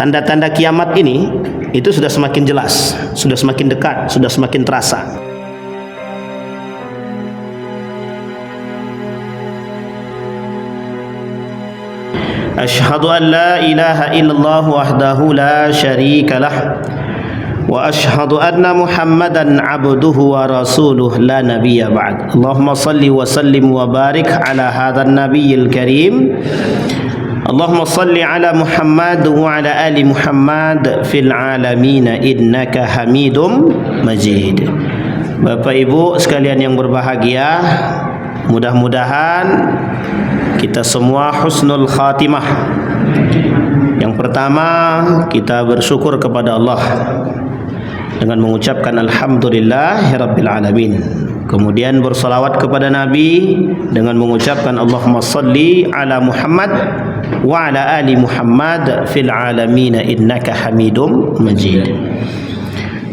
tanda-tanda kiamat ini itu sudah semakin jelas, sudah semakin dekat, sudah semakin terasa. Asyhadu an la ilaha illallah wahdahu la syarika lah wa asyhadu anna Muhammadan abduhu wa rasuluh la nabiyya ba'd. Allahumma salli wa sallim wa barik ala hadzal nabiyil karim. Allahumma salli ala Muhammad wa ala ali Muhammad fil alamin innaka Hamidum Majid. Bapak Ibu sekalian yang berbahagia, mudah-mudahan kita semua husnul khatimah. Yang pertama, kita bersyukur kepada Allah dengan mengucapkan alhamdulillahirabbil alamin. Kemudian bersalawat kepada Nabi dengan mengucapkan Allahumma salli ala Muhammad wa ala ali Muhammad fil alamin innaka Hamidum Majid.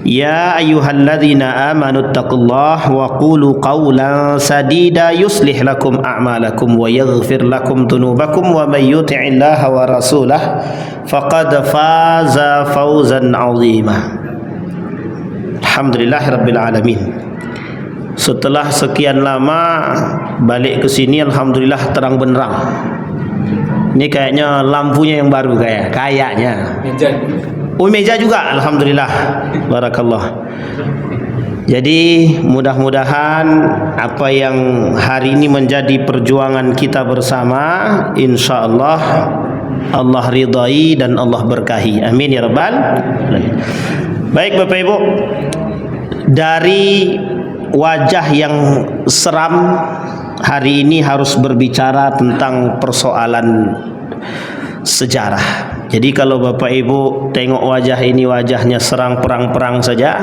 Ya ayyuhalladzina amanu taqullaha wa qulu qawlan sadida yuslih lakum a'malakum wa yaghfir lakum dhunubakum wa may yuti'illaha wa rasulahu faqad faza fawzan 'azima. Alhamdulillahirabbil alamin. Setelah sekian lama balik ke sini, alhamdulillah terang benderang. Ini kayaknya lampunya yang baru kayaknya. Meja juga, alhamdulillah, barakallah. Jadi mudah-mudahan apa yang hari ini menjadi perjuangan kita bersama, insyaallah Allah ridai dan Allah berkahi. Amin ya rabbal alamin. Baik Bapak Ibu, dari wajah yang seram hari ini harus berbicara tentang persoalan sejarah. Jadi kalau Bapak Ibu tengok wajah ini, wajahnya serang perang-perang saja,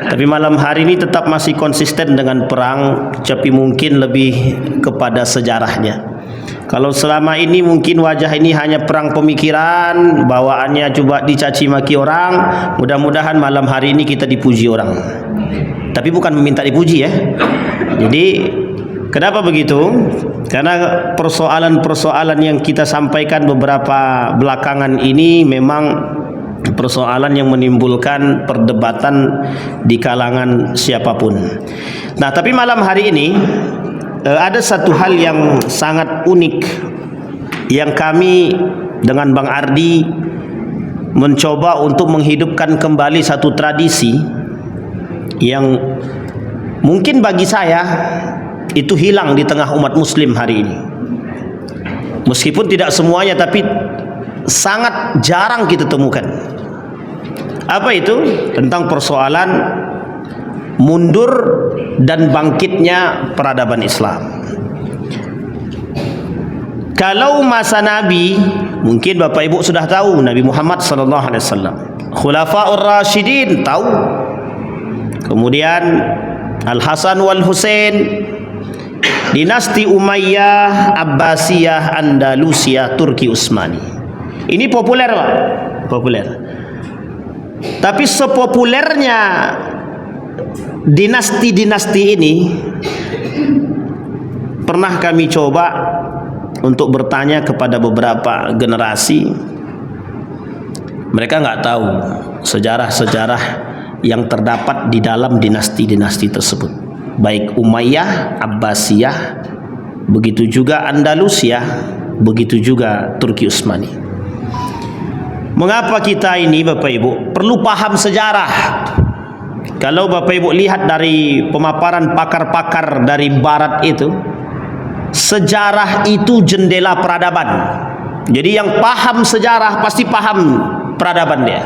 tapi malam hari ini tetap masih konsisten dengan perang, tapi mungkin lebih kepada sejarahnya. Kalau selama ini mungkin wajah ini hanya perang pemikiran, bawaannya coba dicaci maki orang, mudah-mudahan malam hari ini kita dipuji orang. Tapi bukan meminta dipuji ya. Jadi kenapa begitu? Karena persoalan-persoalan yang kita sampaikan beberapa belakangan ini memang persoalan yang menimbulkan perdebatan di kalangan siapapun. Nah, tapi malam hari ini ada satu hal yang sangat unik yang kami dengan Bang Ardi mencoba untuk menghidupkan kembali satu tradisi yang mungkin bagi saya itu hilang di tengah umat muslim hari ini. Meskipun tidak semuanya, tapi sangat jarang kita temukan. Apa itu? Tentang persoalan mundur dan bangkitnya peradaban Islam. Kalau masa Nabi, mungkin Bapak Ibu sudah tahu Nabi Muhammad sallallahu alaihi wasallam, Khulafaur Rasyidin tahu. Kemudian Al-Hasan wal Husain, dinasti Umayyah, Abbasiyah, Andalusia, Turki Utsmani. Ini populer Pak, populer. Tapi sepopulernya dinasti-dinasti ini, pernah kami coba untuk bertanya kepada beberapa generasi, mereka nggak tahu sejarah-sejarah yang terdapat di dalam dinasti-dinasti tersebut, baik Umayyah, Abbasiyah, begitu juga Andalusia, begitu juga Turki Utsmani. Mengapa kita ini Bapak Ibu perlu paham sejarah? Kalau Bapak Ibu lihat dari pemaparan pakar-pakar dari barat itu, sejarah itu jendela peradaban. Jadi yang paham sejarah pasti paham peradaban dia.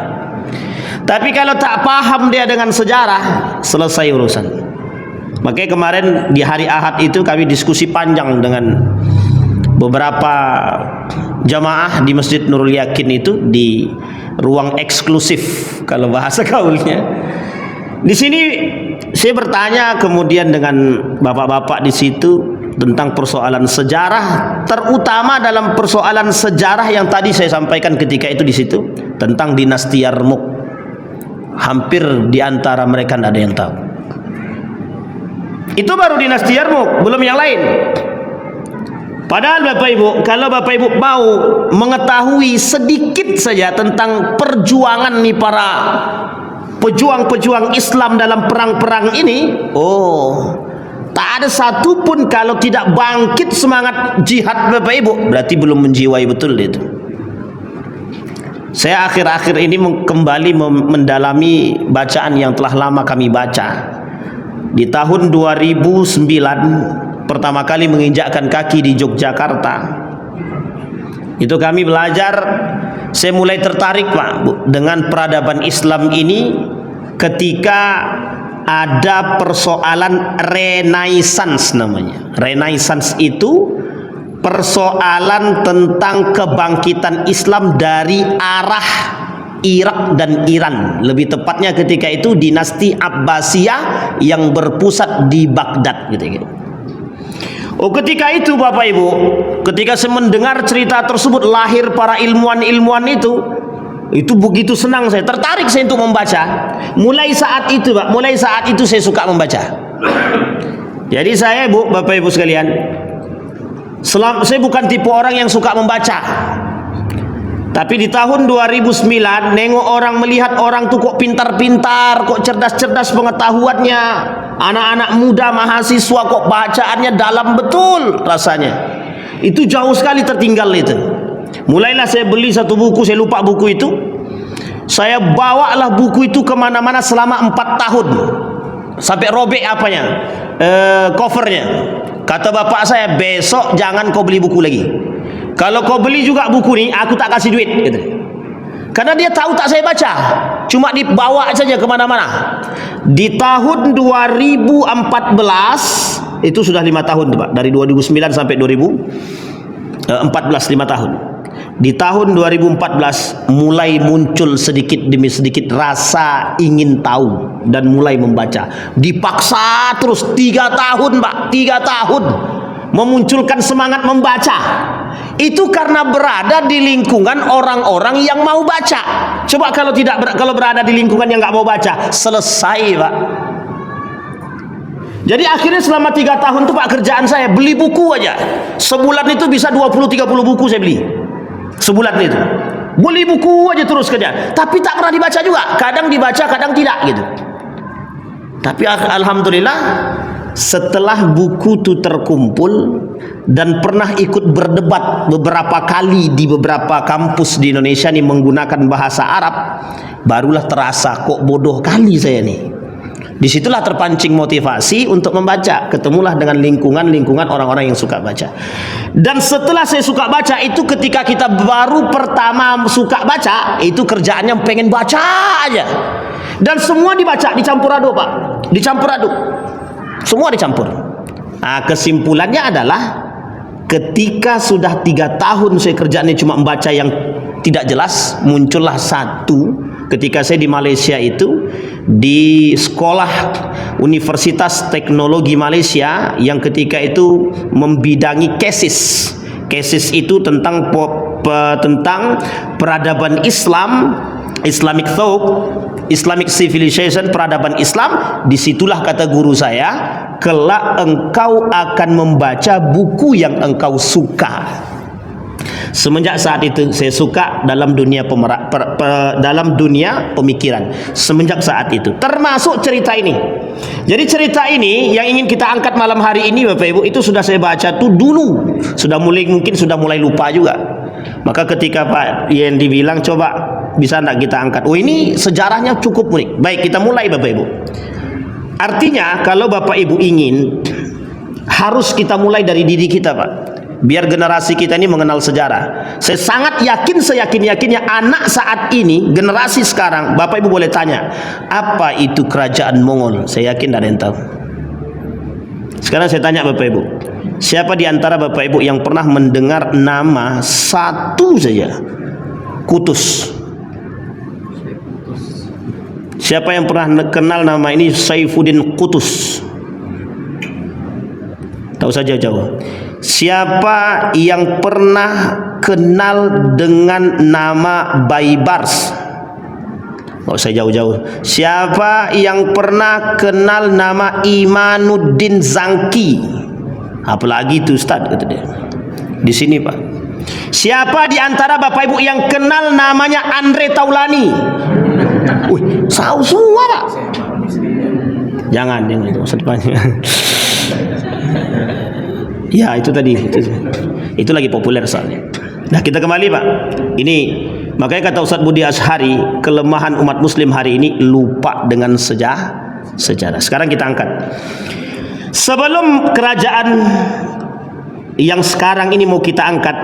Tapi kalau tak paham dia dengan sejarah, selesai urusan. Makanya kemarin di hari Ahad itu kami diskusi panjang dengan beberapa jamaah di Masjid Nurul Yakin itu, di ruang eksklusif kalau bahasa gaulnya. Di sini saya bertanya kemudian dengan bapak-bapak di situ tentang persoalan sejarah, terutama dalam persoalan sejarah yang tadi saya sampaikan ketika itu di situ tentang dinasti Yarmuk. Hampir di antara mereka tidak ada yang tahu. Itu baru dinasti Yarmuk, belum yang lain. Padahal Bapak Ibu, kalau Bapak Ibu mau mengetahui sedikit saja tentang perjuangan nih para pejuang-pejuang Islam dalam perang-perang ini, tak ada satu pun kalau tidak bangkit semangat jihad Bapak Ibu, berarti belum menjiwai betul itu. Saya akhir-akhir ini kembali mendalami bacaan yang telah lama kami baca. Di tahun 2009 pertama kali menginjakkan kaki di Yogyakarta, itu kami belajar. Saya mulai tertarik Pak dengan peradaban Islam ini ketika ada persoalan Renaissance namanya. Renaissance itu persoalan tentang kebangkitan Islam dari arah Irak dan Iran. Lebih tepatnya ketika itu dinasti Abbasiyah yang berpusat di Baghdad gitu. Ketika itu Bapak Ibu, ketika saya mendengar cerita tersebut, lahir para ilmuwan-ilmuwan itu begitu senang saya, tertarik saya untuk membaca. Mulai saat itu Pak, mulai saat itu saya suka membaca. Jadi saya Bapak Ibu sekalian, saya bukan tipe orang yang suka membaca. Tapi di tahun 2009 nengok orang, melihat orang tuh kok pintar-pintar, kok cerdas-cerdas pengetahuannya, anak-anak muda mahasiswa kok bacaannya dalam betul rasanya. Itu jauh sekali tertinggal itu. Mulailah saya beli satu buku, saya lupa buku itu. Saya bawalah buku itu kemana-mana selama 4 tahun. Sampai robek covernya. Kata bapak saya, besok jangan kau beli buku lagi. Kalau kau beli juga buku ini, aku tak kasih duit gitu. Karena dia tahu tak saya baca, cuma dibawa saja kemana-mana. Di tahun 2014, itu sudah 5 tahun Pak, dari 2009 sampai 2014, 5 tahun. Di tahun 2014 mulai muncul sedikit demi sedikit rasa ingin tahu dan mulai membaca. Dipaksa terus 3 tahun Pak, 3 tahun memunculkan semangat membaca. Itu karena berada di lingkungan orang-orang yang mau baca. Coba kalau berada di lingkungan yang nggak mau baca, selesai Pak. Jadi akhirnya selama 3 tahun itu Pak, kerjaan saya beli buku aja. Sebulan itu bisa 20-30 buku saya beli. Sebulan itu beli buku aja terus kerja. Tapi tak pernah dibaca juga. Kadang dibaca, kadang tidak gitu. Tapi alhamdulillah, setelah buku itu terkumpul dan pernah ikut berdebat beberapa kali di beberapa kampus di Indonesia nih menggunakan bahasa Arab, barulah terasa kok bodoh kali saya nih. Disitulah terpancing motivasi untuk membaca. Ketemulah dengan lingkungan orang-orang yang suka baca. Dan setelah saya suka baca itu, ketika kita baru pertama suka baca, itu kerjaannya pengen baca aja. Dan semua dibaca, dicampur aduk Pak, dicampur aduk. Semua dicampur. Nah, kesimpulannya adalah ketika sudah 3 tahun saya kerjaannya cuma membaca yang tidak jelas, muncullah satu ketika saya di Malaysia itu, di sekolah Universitas Teknologi Malaysia yang ketika itu membidangi kesis. Kesis itu tentang peradaban Islam, Islamic thought, Islamic civilization, peradaban Islam. Disitulah kata guru saya, kelak engkau akan membaca buku yang engkau suka. Semenjak saat itu saya suka dalam dunia dalam dunia pemikiran. Semenjak saat itu, termasuk cerita ini. Jadi cerita ini yang ingin kita angkat malam hari ini Bapak Ibu, itu sudah saya baca tuh dulu. Mungkin sudah mulai lupa juga. Maka ketika Pak Yendi bilang coba bisa enggak kita angkat, ini sejarahnya cukup unik. Baik, kita mulai Bapak Ibu. Artinya kalau Bapak Ibu ingin, harus kita mulai dari diri kita Pak, biar generasi kita ini mengenal sejarah. Saya sangat yakin, seyakin-yakinnya anak saat ini, generasi sekarang, Bapak Ibu boleh tanya, apa itu kerajaan Mongol? Saya yakin tidak ada yang tahu. Sekarang saya tanya Bapak Ibu, siapa di antara Bapak Ibu yang pernah mendengar nama satu saja Kutus? Siapa yang pernah kenal nama ini, Saifuddin Qutus? Tahu saja jauh. Siapa yang pernah kenal dengan nama Baibars? Nggak usah jauh-jauh. Siapa yang pernah kenal nama Imanuddin Zangki? Apalagi itu Ustaz, kata dia. Di sini Pak. Siapa di antara Bapak Ibu yang kenal namanya Andre Taulani? Wih, tahu semua Pak. Jangan itu depannya. Ya itu tadi itu lagi populer soalnya. Nah kita kembali Pak. Ini makanya kata Ustaz Budi Ashari, kelemahan umat muslim hari ini lupa dengan sejarah. Sekarang kita angkat. Sebelum kerajaan yang sekarang ini mau kita angkat,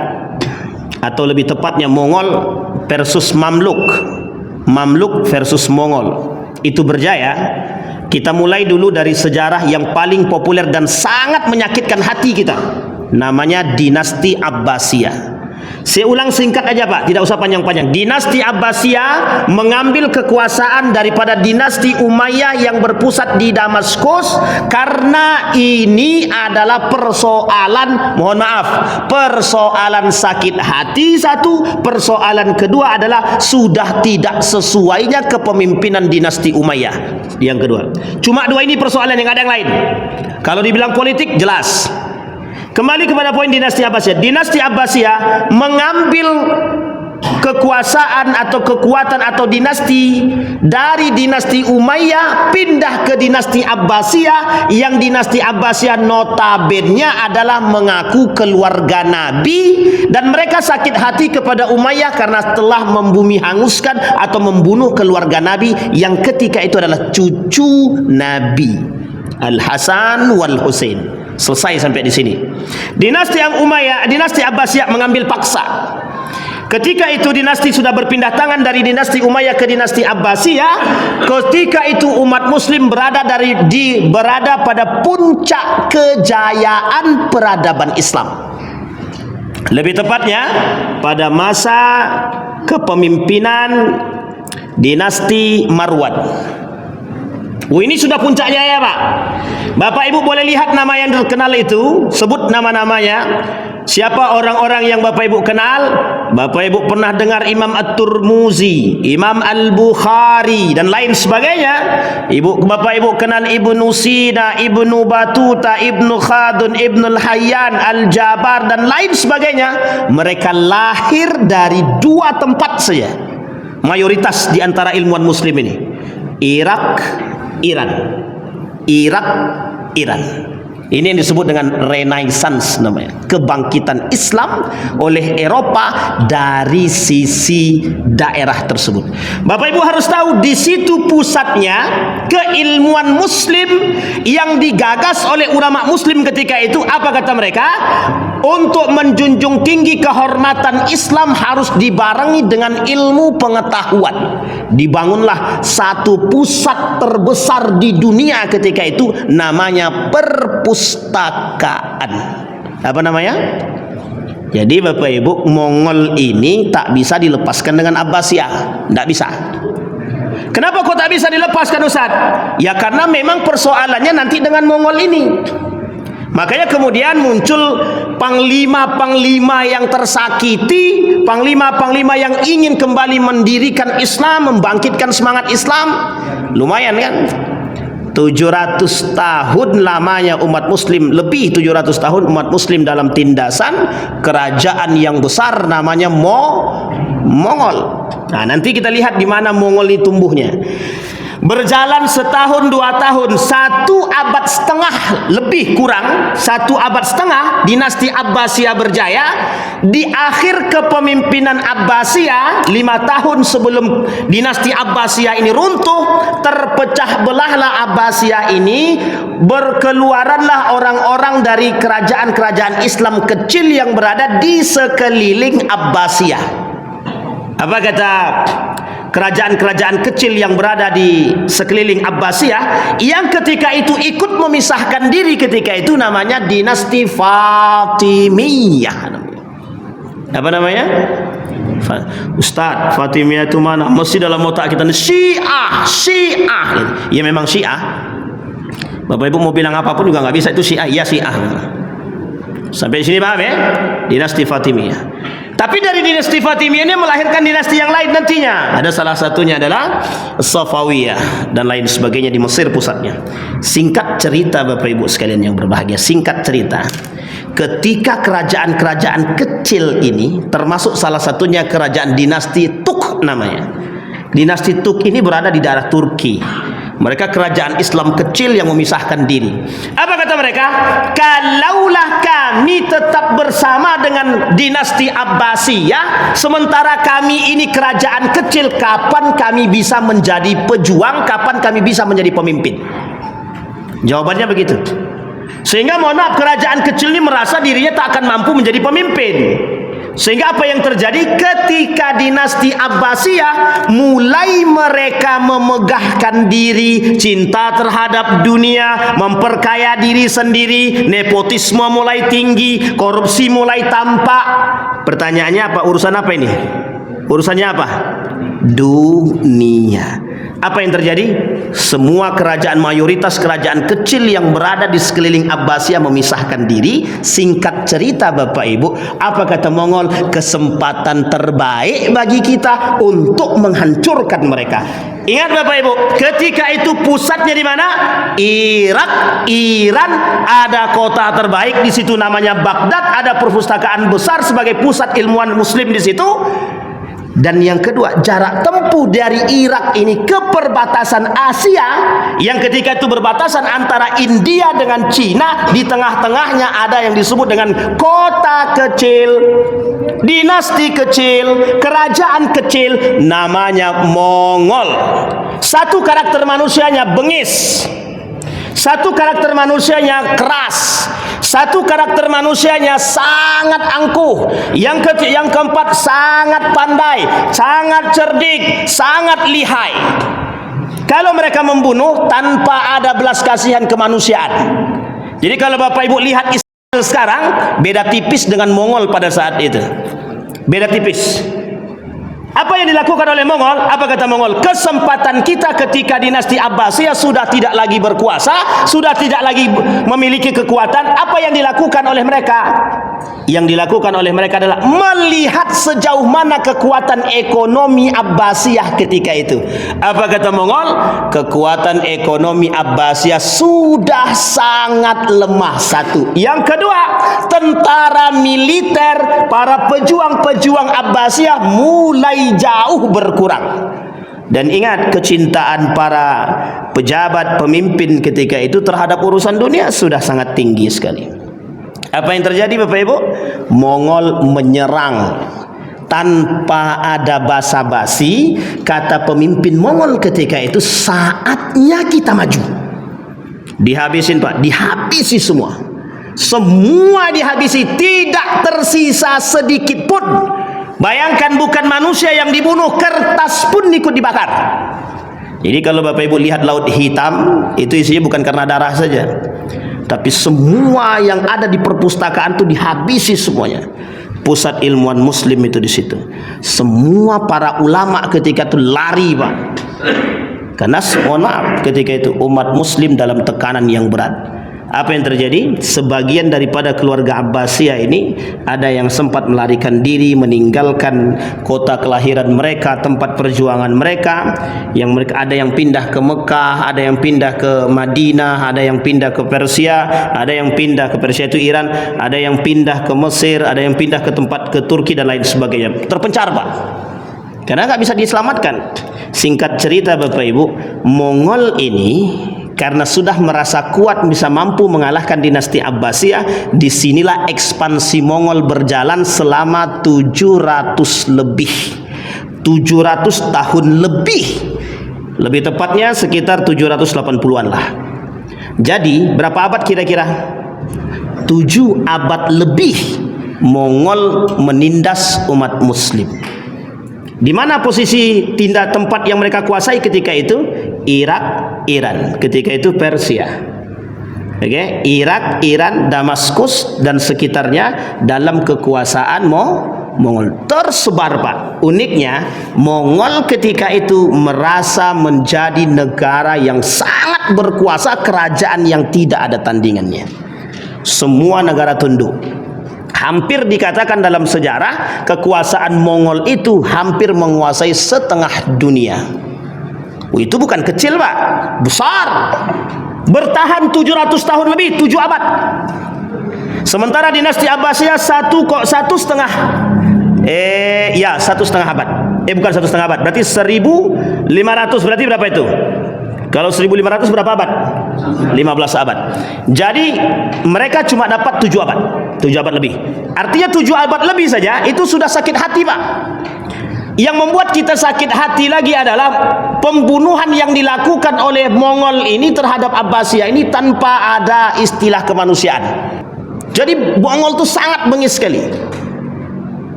atau lebih tepatnya Mongol versus Mamluk, Mamluk versus Mongol itu berjaya, kita mulai dulu dari sejarah yang paling populer dan sangat menyakitkan hati kita, namanya dinasti Abbasiyah. Saya ulang singkat aja Pak, tidak usah panjang-panjang. Dinasti Abbasiyah mengambil kekuasaan daripada dinasti Umayyah yang berpusat di Damaskus, karena ini adalah persoalan, mohon maaf, persoalan sakit hati satu, persoalan kedua adalah sudah tidak sesuainya kepemimpinan dinasti Umayyah yang kedua. Cuma dua ini persoalan, yang ada yang lain. Kalau dibilang politik jelas. Kembali kepada poin dinasti Abbasiyah. Dinasti Abbasiyah mengambil kekuasaan atau kekuatan atau dinasti dari dinasti Umayyah pindah ke dinasti Abbasiyah, yang dinasti Abbasiyah notabene adalah mengaku keluarga Nabi, dan mereka sakit hati kepada Umayyah karena telah membumi hanguskan atau membunuh keluarga Nabi yang ketika itu adalah cucu Nabi, Al-Hasan wal Husain. Selesai sampai di sini. Dinasti yang Umayyah, dinasti Abbasiyah mengambil paksa. Ketika itu dinasti sudah berpindah tangan dari dinasti Umayyah ke dinasti Abbasiyah. Ketika itu umat muslim berada pada puncak kejayaan peradaban Islam. Lebih tepatnya pada masa kepemimpinan dinasti Marwan. Ini sudah puncaknya ya Pak. Bapak Ibu boleh lihat nama yang terkenal itu, sebut nama-namanya. Siapa orang-orang yang Bapak Ibu kenal? Bapak Ibu pernah dengar Imam At-Tirmuzi, Imam Al-Bukhari dan lain sebagainya. Bapak Ibu kenal Ibnu Sina, Ibnu Batuta, Ibnu Khaldun, Ibnu Al-Hayyan, Al-Jabar dan lain sebagainya. Mereka lahir dari dua tempat saja. Mayoritas di antara ilmuwan muslim ini, Irak, Iran. Ini yang disebut dengan Renaissance namanya, kebangkitan Islam oleh Eropa dari sisi daerah tersebut. Bapak Ibu harus tahu di situ pusatnya keilmuan muslim yang digagas oleh ulama muslim ketika itu. Apa kata mereka? Untuk menjunjung tinggi kehormatan Islam harus dibarengi dengan ilmu pengetahuan. Dibangunlah satu pusat terbesar di dunia ketika itu, namanya perpustakaan. Apa namanya? Jadi Bapak Ibu, Mongol ini tak bisa dilepaskan dengan Abbasiyah. Tidak bisa. Kenapa kok tak bisa dilepaskan Ustaz? Ya karena memang persoalannya nanti dengan Mongol ini. Makanya kemudian muncul panglima-panglima yang tersakiti, panglima-panglima yang ingin kembali mendirikan Islam, membangkitkan semangat Islam. Lumayan kan? 700 tahun lamanya umat muslim, lebih 700 tahun umat muslim dalam tindasan kerajaan yang besar namanya Mongol. Nah, nanti kita lihat di mana Mongol ini tumbuhnya. Berjalan setahun, 2 tahun, 1 abad setengah lebih kurang, 1 abad setengah dinasti Abbasiyah berjaya. Di akhir kepemimpinan Abbasiyah, 5 tahun sebelum dinasti Abbasiyah ini runtuh, terpecah belahlah Abbasiyah ini. Berkeluaranlah orang-orang dari kerajaan-kerajaan Islam kecil yang berada di sekeliling Abbasiyah. Apa kata kerajaan-kerajaan kecil yang berada di sekeliling Abbasiyah yang ketika itu ikut memisahkan diri ketika itu? Namanya dinasti Fatimiyah. Apa namanya? Ustaz, Fatimiyah itu mana? Mesti dalam otak kita Syiah. Ya memang Syiah. Bapak Ibu mau bilang apapun juga nggak bisa itu Syiah. Ya Syiah. Sampai sini paham ya? Dinasti Fatimiyah. Tapi dari dinasti Fatimiyah ini melahirkan dinasti yang lain nantinya. Ada salah satunya adalah Safawiyah dan lain sebagainya di Mesir pusatnya. Singkat cerita Bapak Ibu sekalian yang berbahagia, singkat cerita. ketika kerajaan-kerajaan kecil ini, termasuk salah satunya kerajaan dinasti Tuk namanya. Dinasti Tuk ini berada di daerah Turki. Mereka kerajaan Islam kecil yang memisahkan diri. Apa kata mereka? Kalaulah kami tetap bersama dengan dinasti Abbasiyah, sementara kami ini kerajaan kecil, kapan kami bisa menjadi pejuang? Kapan kami bisa menjadi pemimpin? Jawabannya begitu. Sehingga mohon maaf, kerajaan kecil ini merasa dirinya tak akan mampu menjadi pemimpin. Sehingga apa yang terjadi ketika dinasti Abbasiyah mulai mereka memegahkan diri, cinta terhadap dunia, memperkaya diri sendiri, nepotisme mulai tinggi, korupsi mulai tampak. Pertanyaannya apa? Urusan apa ini? Urusannya apa? Dunia. Apa yang terjadi? Semua kerajaan, mayoritas kerajaan kecil yang berada di sekeliling Abbasiyah memisahkan diri. Singkat cerita Bapak Ibu, apa kata Mongol? Kesempatan terbaik bagi kita untuk menghancurkan mereka. Ingat Bapak Ibu, ketika itu pusatnya di mana? Irak, Iran. Ada kota terbaik di situ namanya Baghdad. Ada perpustakaan besar sebagai pusat ilmuwan Muslim di situ. Dan yang kedua, jarak tempuh dari Irak ini ke perbatasan Asia, yang ketika itu berbatasan antara India dengan Cina, di tengah-tengahnya ada yang disebut dengan kota kecil, dinasti kecil, kerajaan kecil, namanya Mongol. Satu karakter manusianya bengis, satu karakter manusianya keras, satu karakter manusianya sangat angkuh, yang keempat sangat pandai, sangat cerdik, sangat lihai. Kalau mereka membunuh tanpa ada belas kasihan kemanusiaan. Jadi kalau Bapak Ibu lihat Israel sekarang, beda tipis dengan Mongol pada saat itu. Beda tipis. Apa yang dilakukan oleh Mongol? Apa kata Mongol? Kesempatan kita ketika dinasti Abbasiyah sudah tidak lagi berkuasa, sudah tidak lagi memiliki kekuatan. Apa yang dilakukan oleh mereka? Yang dilakukan oleh mereka adalah melihat sejauh mana kekuatan ekonomi Abbasiyah ketika itu. Apa kata Mongol? Kekuatan ekonomi Abbasiyah sudah sangat lemah. Satu. Yang kedua, tentara militer, para pejuang-pejuang Abbasiyah mulai jauh berkurang. Dan ingat, kecintaan para pejabat pemimpin ketika itu terhadap urusan dunia sudah sangat tinggi sekali. Apa yang terjadi Bapak Ibu? Mongol menyerang tanpa ada basa-basi. Kata pemimpin Mongol ketika itu, saatnya kita maju. Dihabisin Pak, dihabisi semua. Semua dihabisi, tidak tersisa sedikit pun. Bayangkan, bukan manusia yang dibunuh, kertas pun ikut dibakar. Jadi kalau Bapak Ibu lihat Laut Hitam, itu isinya bukan karena darah saja, tapi semua yang ada di perpustakaan itu dihabisi semuanya. Pusat ilmuwan Muslim itu di situ. Semua para ulama ketika itu lari Pak. Karena mohon maaf, ketika itu umat Muslim dalam tekanan yang berat. Apa yang terjadi? Sebagian daripada keluarga Abbasiyah ini ada yang sempat melarikan diri, meninggalkan kota kelahiran mereka, tempat perjuangan mereka. Yang mereka ada yang pindah ke Mekah, ada yang pindah ke Madinah, ada yang pindah ke Persia, ada yang pindah ke Persia itu Iran, ada yang pindah ke Mesir, ada yang pindah ke tempat ke Turki dan lain sebagainya. Terpencar Pak, karena nggak bisa diselamatkan. Singkat cerita Bapak Ibu, Mongol ini karena sudah merasa kuat bisa mampu mengalahkan dinasti Abbasiyah, disinilah ekspansi Mongol berjalan selama 700 tahun lebih. Lebih tepatnya sekitar 780-an lah. Jadi berapa abad kira-kira? 7 abad lebih Mongol menindas umat Muslim. Di mana posisi tempat yang mereka kuasai ketika itu? Irak, Iran. Ketika itu Persia. Oke, Irak, Iran, Damaskus dan sekitarnya dalam kekuasaan Mongol. Tersebar Pak. Uniknya, Mongol ketika itu merasa menjadi negara yang sangat berkuasa, kerajaan yang tidak ada tandingannya. Semua negara tunduk. Hampir dikatakan dalam sejarah, kekuasaan Mongol itu hampir menguasai setengah dunia. Itu bukan kecil Pak, besar. Bertahan 700 tahun lebih, 7 abad. Sementara dinasti Abbasiyah 1,5 abad. Bukan 1,5 abad. Berarti 1500. Berarti berapa itu? Kalau 1500 berapa abad? 15 abad. Jadi mereka cuma dapat 7 abad. 7 abad lebih. Artinya 7 abad lebih saja itu sudah sakit hati, Pak. Yang membuat kita sakit hati lagi adalah pembunuhan yang dilakukan oleh Mongol ini terhadap Abbasiyah ini tanpa ada istilah kemanusiaan. Jadi Mongol itu sangat bengis sekali.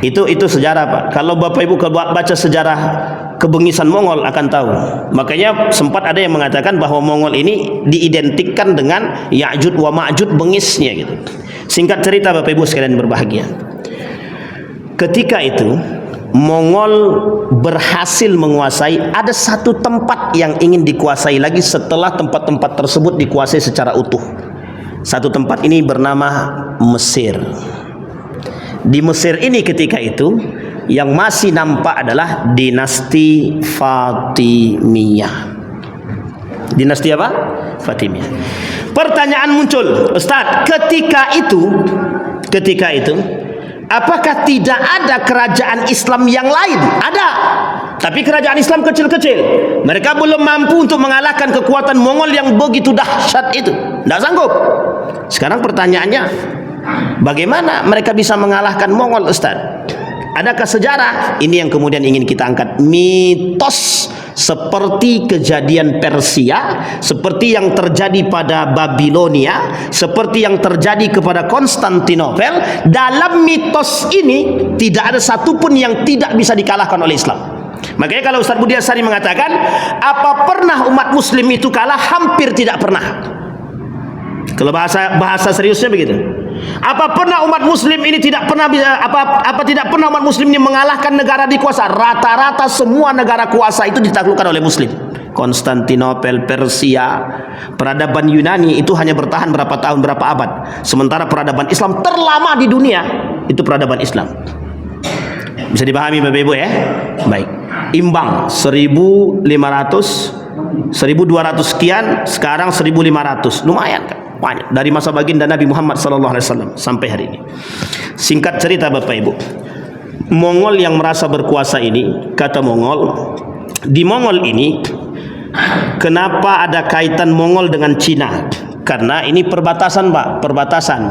Itu sejarah, Pak. Kalau Bapak Ibu baca sejarah kebengisan Mongol akan tahu. Makanya sempat ada yang mengatakan bahwa Mongol ini diidentikan dengan Ya'jud wa Ma'jud, bengisnya gitu. Singkat cerita Bapak Ibu sekalian berbahagia. Ketika itu Mongol berhasil menguasai, ada satu tempat yang ingin dikuasai lagi setelah tempat-tempat tersebut dikuasai secara utuh. Satu tempat ini bernama Mesir. Di Mesir ini ketika itu yang masih nampak adalah dinasti Fatimiyah. Dinasti apa? Fatimiyah. Pertanyaan muncul, Ustaz, ketika itu apakah tidak ada kerajaan Islam yang lain? Ada. Tapi kerajaan Islam kecil-kecil. Mereka belum mampu untuk mengalahkan kekuatan Mongol yang begitu dahsyat itu. Tidak sanggup. Sekarang pertanyaannya, bagaimana mereka bisa mengalahkan Mongol, Ustaz? Adakah sejarah? Ini yang kemudian ingin kita angkat. Mitos seperti kejadian Persia, seperti yang terjadi pada Babilonia, seperti yang terjadi kepada Konstantinopel. Dalam mitos ini tidak ada satupun yang tidak bisa dikalahkan oleh Islam. Makanya kalau Ustaz Budi Asari mengatakan, apa pernah umat muslim itu kalah? Hampir tidak pernah. Kalau bahasa seriusnya begitu. Apa pernah umat muslim ini tidak pernah tidak pernah umat muslim ini mengalahkan negara dikuasa? Rata-rata semua negara kuasa itu ditaklukkan oleh muslim. Konstantinopel, Persia, peradaban Yunani itu hanya bertahan berapa tahun, berapa abad. Sementara peradaban Islam terlama di dunia itu peradaban Islam. Bisa dipahami Bapak Ibu ya? Baik. Imbang 1200 sekian, sekarang 1500. Lumayan kan? Banyak. Dari masa baginda Nabi Muhammad SAW sampai hari ini. Singkat cerita Bapak Ibu, Mongol yang merasa berkuasa ini, kata Mongol, di Mongol ini kenapa ada kaitan Mongol dengan Cina? Karena ini perbatasan, Pak, perbatasan.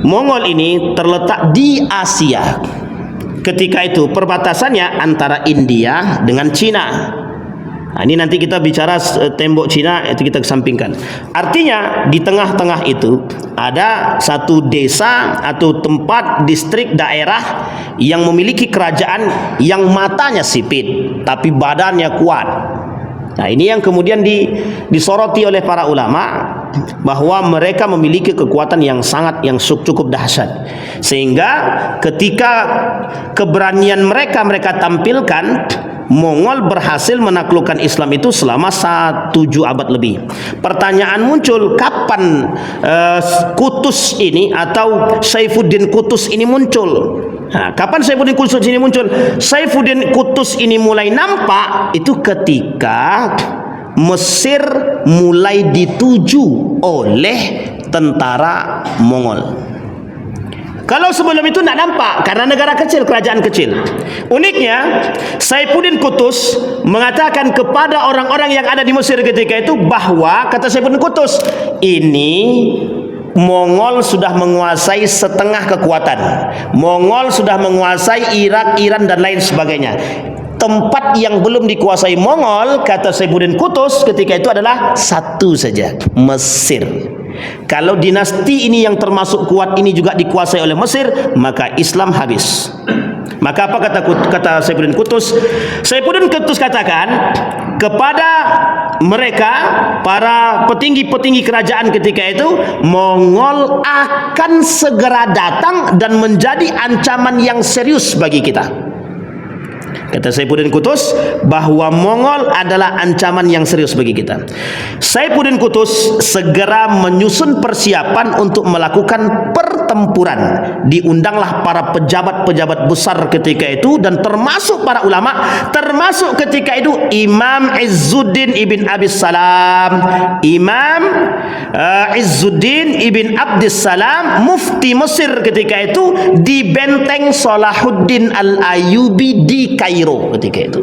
Mongol ini terletak di Asia. Ketika itu perbatasannya antara India dengan Cina. Nah, ini nanti kita bicara tembok Cina, itu kita kesampingkan. Artinya di tengah-tengah itu ada satu desa atau tempat, distrik, daerah yang memiliki kerajaan yang matanya sipit tapi badannya kuat. Nah, ini yang kemudian disoroti oleh para ulama, bahwa mereka memiliki kekuatan yang cukup dahsyat, sehingga ketika keberanian mereka tampilkan, Mongol berhasil menaklukkan Islam itu selama 1 abad lebih. Pertanyaan muncul, kapan Kutus ini atau Saifuddin Kutus ini muncul? Nah, kapan Saifuddin Kutus ini muncul? Saifuddin Kutus ini mulai nampak itu ketika Mesir mulai dituju oleh tentara Mongol. Kalau sebelum itu tidak nampak, karena negara kecil, kerajaan kecil. Uniknya, Saifuddin Kutus mengatakan kepada orang-orang yang ada di Mesir ketika itu bahwa, kata Saifuddin Kutus, ini Mongol sudah menguasai setengah kekuatan. Mongol sudah menguasai Irak, Iran dan lain sebagainya. Tempat yang belum dikuasai Mongol, kata Saifuddin Kutus ketika itu adalah satu saja, Mesir. Kalau dinasti ini yang termasuk kuat ini juga dikuasai oleh Mesir, maka Islam habis. Maka apa kata Saifuddin Kutus? Saifuddin Kutus katakan kepada mereka, para petinggi-petinggi kerajaan ketika itu, Mongol akan segera datang dan menjadi ancaman yang serius bagi kita. Kata Saifuddin Qutuz bahawa Mongol adalah ancaman yang serius bagi kita. Saifuddin Qutuz segera menyusun persiapan untuk melakukan pertempuran. Diundanglah para pejabat-pejabat besar ketika itu dan termasuk para ulama, termasuk ketika itu Imam Izzuddin ibn Abis Salam, Imam Izzuddin ibn Abdis Salam, mufti Mesir ketika itu, di benteng Salahuddin Al-Ayyubi di Kairo ketika itu.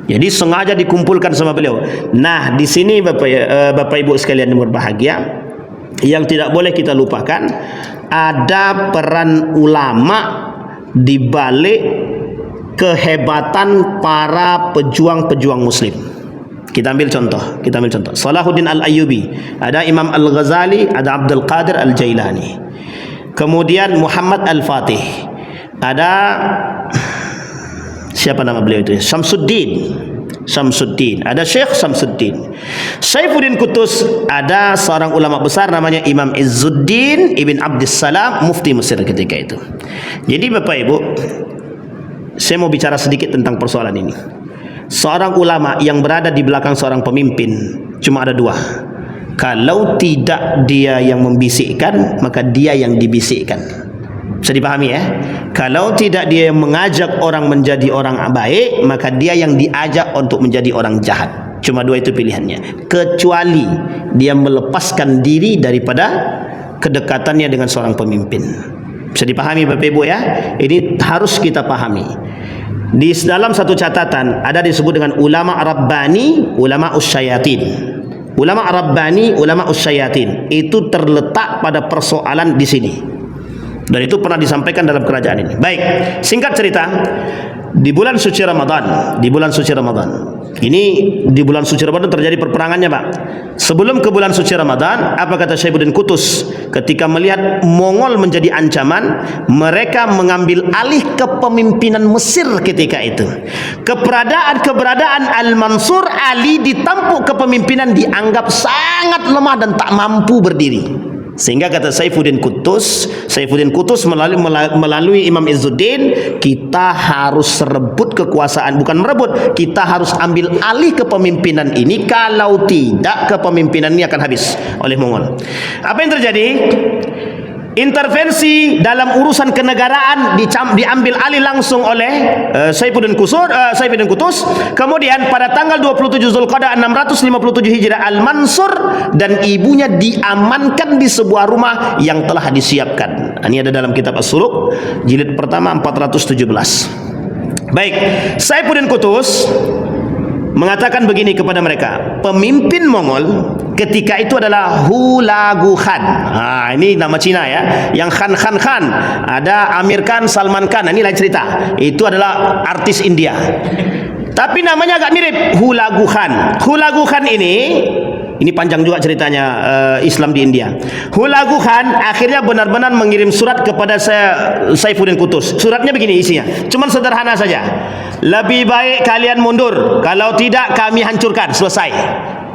Jadi sengaja dikumpulkan sama beliau. Nah, di sini Bapak Ibu sekalian yang berbahagia, yang tidak boleh kita lupakan ada peran ulama di balik kehebatan para pejuang-pejuang muslim. Kita ambil contoh. Salahuddin Al-Ayyubi, ada Imam Al-Ghazali, ada Abdul Qadir Al-Jailani. Kemudian Muhammad Al-Fatih, ada siapa nama beliau itu? Syamsuddin, ada Syekh Syamsuddin. Saifuddin Qutuz, ada seorang ulama besar namanya Imam Izzuddin ibn Abdis Salam, mufti Mesir ketika itu. Jadi Bapak Ibu, saya mau bicara sedikit tentang persoalan ini. Seorang ulama yang berada di belakang seorang pemimpin cuma ada dua. Kalau tidak dia yang membisikkan, maka dia yang dibisikkan. Bisa dipahami ya? Kalau tidak dia yang mengajak orang menjadi orang baik, maka dia yang diajak untuk menjadi orang jahat. Cuma dua itu pilihannya. Kecuali dia melepaskan diri daripada kedekatannya dengan seorang pemimpin. Bisa dipahami Bapak Ibu ya? Ini harus kita pahami. Di dalam satu catatan ada disebut dengan ulama Rabbani, ulama Usyayatin. Ulama Rabbani, ulama Usyayatin itu terletak pada persoalan di sini. Dan itu pernah disampaikan dalam kerajaan ini. Baik, singkat cerita, di bulan suci Ramadan, ini di bulan suci Ramadan terjadi perperangannya, Pak. Sebelum ke bulan suci Ramadan, apa kata Saifuddin Qutuz? Ketika melihat Mongol menjadi ancaman, mereka mengambil alih kepemimpinan Mesir ketika itu. Keberadaan Al-Mansur Ali ditampuk kepemimpinan dianggap sangat lemah dan tak mampu berdiri. Sehingga kata Saifuddin Qutuz melalui Imam Izzuddin, kita harus rebut kekuasaan, bukan merebut, kita harus ambil alih kepemimpinan ini. Kalau tidak, kepemimpinan ini akan habis oleh Mongol. Apa yang terjadi? Intervensi dalam urusan kenegaraan diambil alih langsung oleh Saifuddin Qutuz. Kemudian pada tanggal 27 Zulqa'dah 657 Hijrah, Al-Mansur dan ibunya diamankan di sebuah rumah yang telah disiapkan. Ini ada dalam kitab As-Suluk jilid pertama 417. Baik, Saifuddin Qutuz mengatakan begini kepada mereka. Pemimpin Mongol ketika itu adalah Hulagu Khan. Ini nama Cina ya. Yang Khan. Ada Amir Khan, Salman Khan. Ini lain cerita. Itu adalah artis India. Tapi namanya agak mirip, Hulagu Khan. Hulagu Khan ini panjang juga ceritanya, Islam di India. Hulagu Khan akhirnya benar-benar mengirim surat kepada Saifuddin Qutuz. Suratnya begini isinya, cuman sederhana saja. Lebih baik kalian mundur, kalau tidak kami hancurkan. Selesai.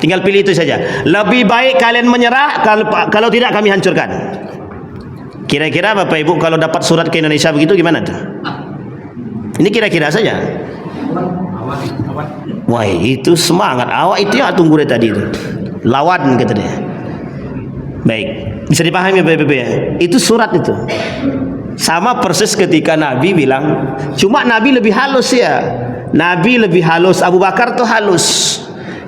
Tinggal pilih itu saja. Lebih baik kalian menyerah, kalau tidak kami hancurkan. Kira-kira Bapak Ibu kalau dapat surat ke Indonesia begitu gimana tuh? Ini kira-kira saja. Wah, itu semangat. Awak itu yang tunggu dari tadi itu. Lawan kata dia. Baik, bisa dipahami Bapak Ibu ya? Itu surat itu. Sama persis ketika Nabi bilang, cuma Nabi lebih halus ya. Nabi lebih halus, Abu Bakar tuh halus.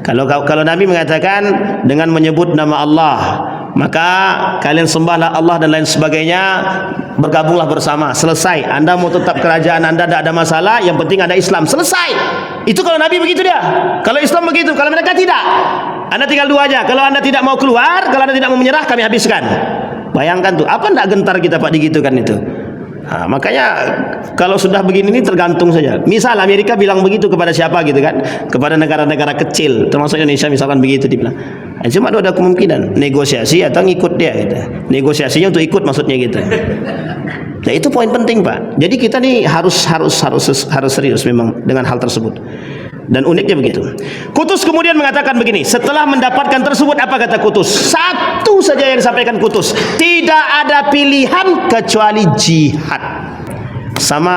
Kalau Nabi mengatakan dengan menyebut nama Allah, maka kalian sembahlah Allah dan lain sebagainya, bergabunglah bersama, selesai. Anda mau tetap kerajaan Anda, tidak ada masalah, yang penting ada Islam, selesai. Itu kalau Nabi begitu dia. Kalau Islam begitu, kalau mereka tidak, Anda tinggal dua aja. Kalau Anda tidak mau keluar, kalau Anda tidak mau menyerah, kami habiskan. Bayangkan tuh, apa tidak gentar kita Pak digitukan itu. Makanya kalau sudah begini ini tergantung saja. Misal Amerika bilang begitu kepada siapa gitu kan, kepada negara-negara kecil termasuk Indonesia misalkan begitu dibilang, cuma ada kemungkinan negosiasi atau ngikut dia gitu. Negosiasinya untuk ikut maksudnya gitu. Nah itu poin penting Pak. Jadi kita nih harus serius memang dengan hal tersebut. Dan uniknya begitu. Qutuz kemudian mengatakan begini, setelah mendapatkan tersebut, apa kata Qutuz? Satu saja yang disampaikan Qutuz, tidak ada pilihan kecuali jihad. Sama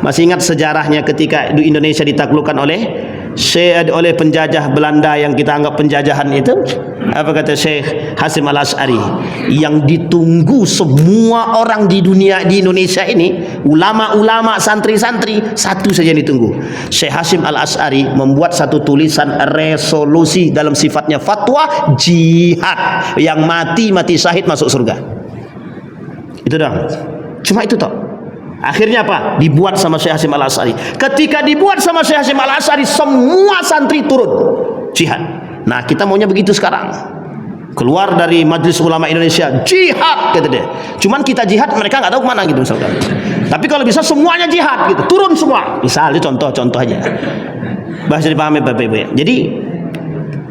masih ingat sejarahnya ketika Indonesia ditaklukkan oleh penjajah Belanda yang kita anggap penjajahan itu? Apa kata Syekh Hasim Al-Asy'ari? Yang ditunggu semua orang di dunia, di Indonesia ini, ulama-ulama, santri-santri, satu saja yang ditunggu. Syekh Hasim Al-Asy'ari membuat satu tulisan resolusi dalam sifatnya fatwa jihad, yang mati syahid masuk surga. Itu dong. Cuma itu toh. Akhirnya apa? Dibuat sama Syekh Hasim Al-Asy'ari. Ketika dibuat sama Syekh Hasim Al-Asy'ari, semua santri turun jihad. Nah, kita maunya begitu sekarang. Keluar dari Majelis Ulama Indonesia, jihad kata dia. Cuman kita jihad, mereka nggak tahu kemana gitu misalkan. Tapi kalau bisa semuanya jihad gitu, turun semua. Misalnya contoh aja. Bahasa dipahami Bapak Ibu ya. Jadi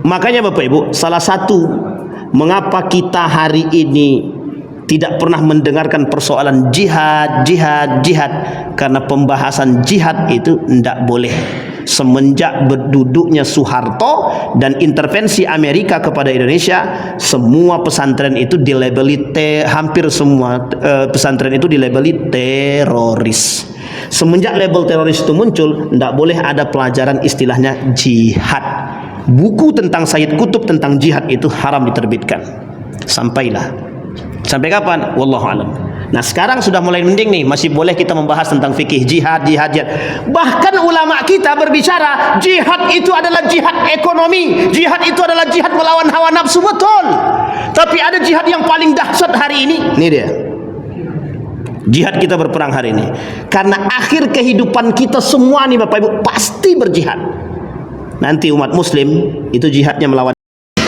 makanya Bapak Ibu, salah satu mengapa kita hari ini tidak pernah mendengarkan persoalan jihad karena pembahasan jihad itu tidak boleh. Semenjak berduduknya Soeharto dan intervensi Amerika kepada Indonesia, semua pesantren itu dilabeli, hampir semua pesantren itu dilabeli teroris. Semenjak label teroris itu muncul, tidak boleh ada pelajaran istilahnya jihad. Buku tentang Sayyid Qutb tentang jihad itu haram diterbitkan. Sampai kapan? Wallahu alam. Nah, sekarang sudah mulai mending nih, masih boleh kita membahas tentang fikih jihad. Bahkan ulama kita berbicara jihad itu adalah jihad ekonomi, jihad itu adalah jihad melawan hawa nafsu, betul. Tapi ada jihad yang paling dahsyat hari ini. Ini dia. Jihad kita berperang hari ini. Karena akhir kehidupan kita semua nih Bapak Ibu pasti berjihad. Nanti umat muslim itu jihadnya melawan.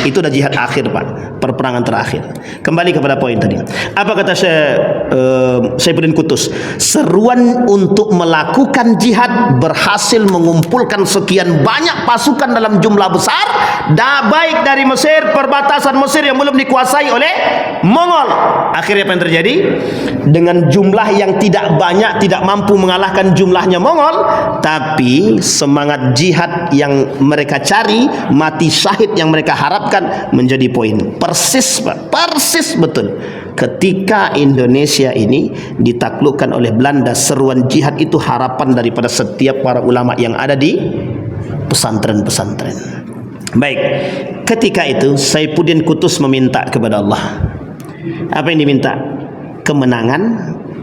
Itu udah jihad akhir Pak, perperangan terakhir. Kembali kepada poin tadi. Apa kata Saifuddin Qutuz? Seruan untuk melakukan jihad berhasil mengumpulkan sekian banyak pasukan dalam jumlah besar, baik dari Mesir, perbatasan Mesir yang belum dikuasai oleh Mongol. Akhirnya apa yang terjadi? Dengan jumlah yang tidak banyak, tidak mampu mengalahkan jumlahnya Mongol, tapi semangat jihad yang mereka cari, mati syahid yang mereka harapkan menjadi poin. Persis Pak, persis betul. Ketika Indonesia ini ditaklukkan oleh Belanda, seruan jihad itu harapan daripada setiap para ulama yang ada di pesantren-pesantren. Baik, ketika itu Saifuddin Qutuz meminta kepada Allah. Apa yang diminta? Kemenangan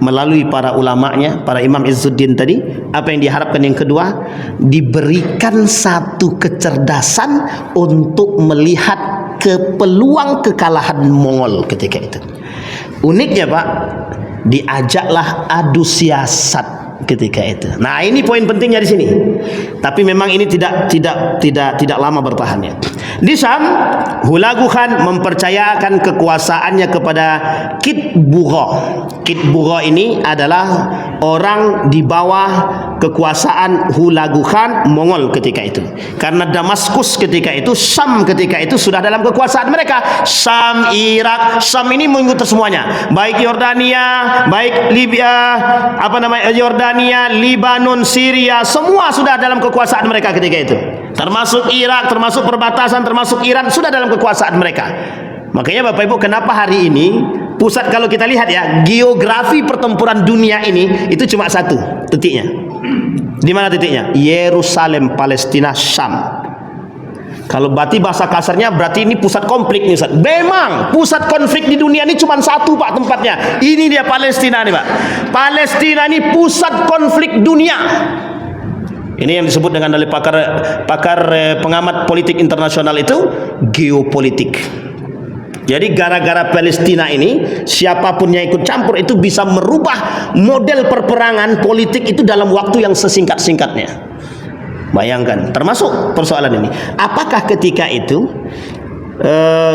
melalui para ulamanya, para Imam Izzuddin tadi. Apa yang diharapkan yang kedua? Diberikan satu kecerdasan untuk melihat peluang kekalahan Mongol ketika itu. Uniknya Pak, diajaklah adu siasat ketika itu. Nah, ini poin pentingnya di sini. Tapi memang ini tidak lama bertahannya. Di Syam, Hulagu Khan mempercayakan kekuasaannya kepada Kitbugha. Kitbugha ini adalah orang di bawah kekuasaan Hulagu Khan Mongol ketika itu. Karena Damaskus ketika itu, Syam ketika itu sudah dalam kekuasaan mereka. Syam, Irak, Syam ini mengikuti semuanya. Baik Yordania, baik Libya, Yordania, Libanon, Syria, semua sudah dalam kekuasaan mereka ketika itu. Termasuk Irak, termasuk perbatasan, termasuk Iran sudah dalam kekuasaan mereka. Makanya Bapak Ibu, kenapa hari ini pusat, kalau kita lihat ya, geografi pertempuran dunia ini itu cuma satu titiknya. Di mana titiknya? Yerusalem, Palestina, Syam. Kalau berarti bahasa kasarnya berarti ini pusat konflik nih Ustaz. Memang pusat konflik di dunia ini cuma satu Pak tempatnya. Ini dia Palestina nih Pak. Palestina ini pusat konflik dunia. Ini yang disebut dengan oleh pakar pengamat politik internasional itu geopolitik. Jadi gara-gara Palestina ini, siapapun yang ikut campur itu bisa merubah model perperangan politik itu dalam waktu yang sesingkat-singkatnya. Bayangkan, termasuk persoalan ini. Apakah ketika itu